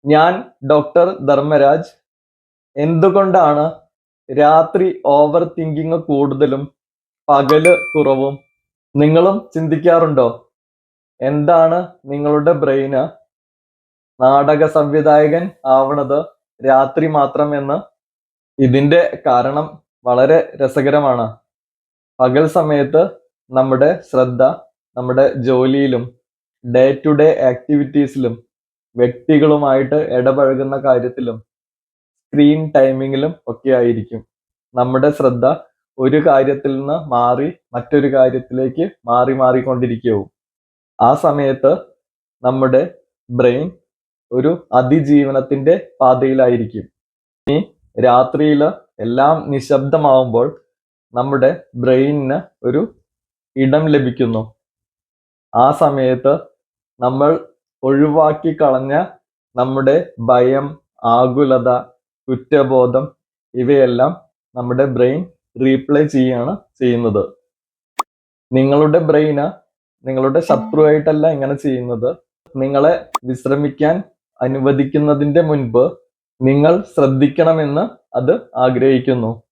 ഞാൻ ഡോക്ടർ ധർമ്മരാജ്. എന്തുകൊണ്ടാണ് രാത്രി ഓവർ തിങ്കിങ് കൂടുതലും പകല് കുറവും? നിങ്ങളും ചിന്തിക്കാറുണ്ടോ? എന്താണ് നിങ്ങളുടെ ബ്രെയിന് നാടക സംവിധായകൻ ആവണത് രാത്രി മാത്രമെന്ന്? ഇതിന്റെ കാരണം വളരെ രസകരമാണ്. പകൽ സമയത്ത് നമ്മുടെ ശ്രദ്ധ നമ്മുടെ ജോലിയിലും ഡേ ടു ഡേ ആക്ടിവിറ്റീസിലും വ്യക്തികളുമായിട്ട് ഇടപഴകുന്ന കാര്യത്തിലും സ്ക്രീൻ ടൈമിങ്ങിലും ഒക്കെ ആയിരിക്കും. നമ്മുടെ ശ്രദ്ധ ഒരു കാര്യത്തിൽ നിന്ന് മാറി മറ്റൊരു കാര്യത്തിലേക്ക് മാറിക്കൊണ്ടിരിക്കും. ആ സമയത്ത് നമ്മുടെ ബ്രെയിൻ ഒരു അതിജീവനത്തിന്റെ പാതയിലായിരിക്കും. ഇനി രാത്രിയിൽ എല്ലാം നിശബ്ദമാവുമ്പോൾ നമ്മുടെ ബ്രെയിനിന് ഒരു ഇടം ലഭിക്കുന്നു. ആ സമയത്ത് നമ്മൾ ഒഴിവാക്കി കളഞ്ഞ നമ്മുടെ ഭയം, ആകുലത, കുറ്റബോധം ഇവയെല്ലാം നമ്മുടെ ബ്രെയിൻ റീപ്ലേ ചെയ്യാണ് ചെയ്യുന്നത്. നിങ്ങളുടെ ബ്രെയിന് നിങ്ങളുടെ ശത്രുവായിട്ടല്ല ഇങ്ങനെ ചെയ്യുന്നത്. നിങ്ങളെ വിശ്രമിക്കാൻ അനുവദിക്കുന്നതിന്റെ മുൻപ് നിങ്ങൾ ശ്രദ്ധിക്കണമെന്ന് അത് ആഗ്രഹിക്കുന്നു.